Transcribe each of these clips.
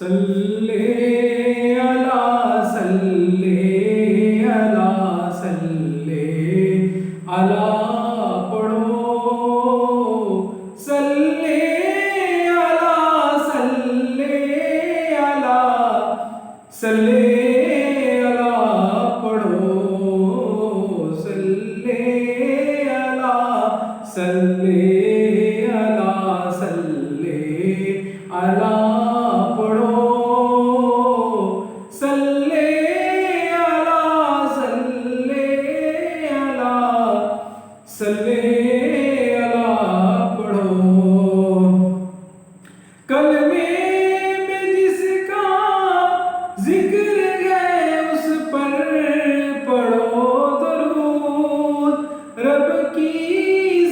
صلی علی صلی علی صلی علی پڑھو صلی علی صلی علی صلی علی پڑھو صلی علی صلی علی صلی علی پڑھو صلی علی صلی علی صلی علی پڑھو کلمے میں جس کا ذکر ہے اس پر پڑھو درود رب کی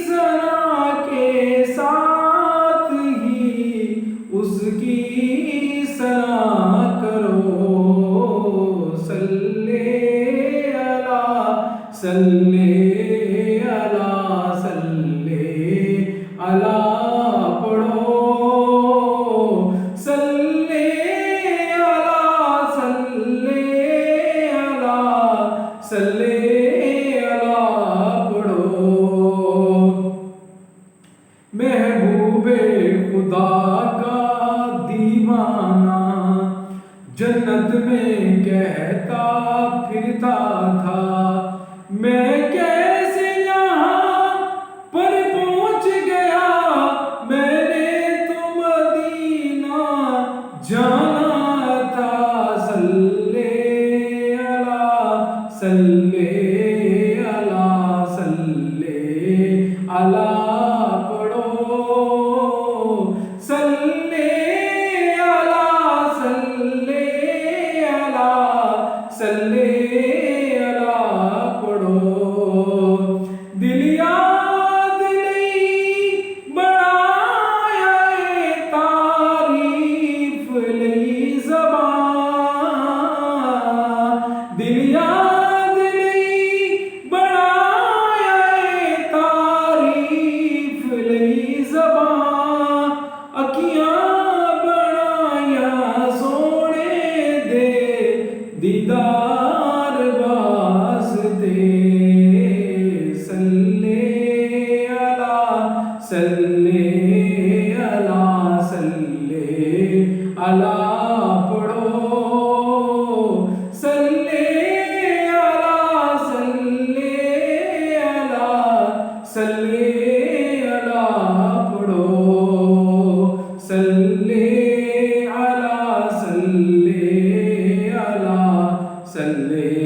ثنا کے ساتھ ہی اس کی ثنا کرو صلی علی صلی علی صلی علی پڑھو صلی علی صلی علی صلی علی پڑھو محبوب خدا کا دیوانہ جنت میں کہتا پھرتا تھا میں کیسے یہاں پر پہنچ گیا میں نے تو مدینہ جانا تھا صلی علی صلی علی صلی علی پڑھو صلی علی صلی علی صلی علی پڑھو دل یاد نہیں بڑھایا تعریف لئی زبان دل یاد نہیں بڑھایا تعریف لئی زبان اکھیاں بڑھایا سونے دے دیدار واسطے صلی علی صلی علی صلی علی پڑھو صلی علی صلی علی صلی علی پڑھو صلی علی صلی علی صلی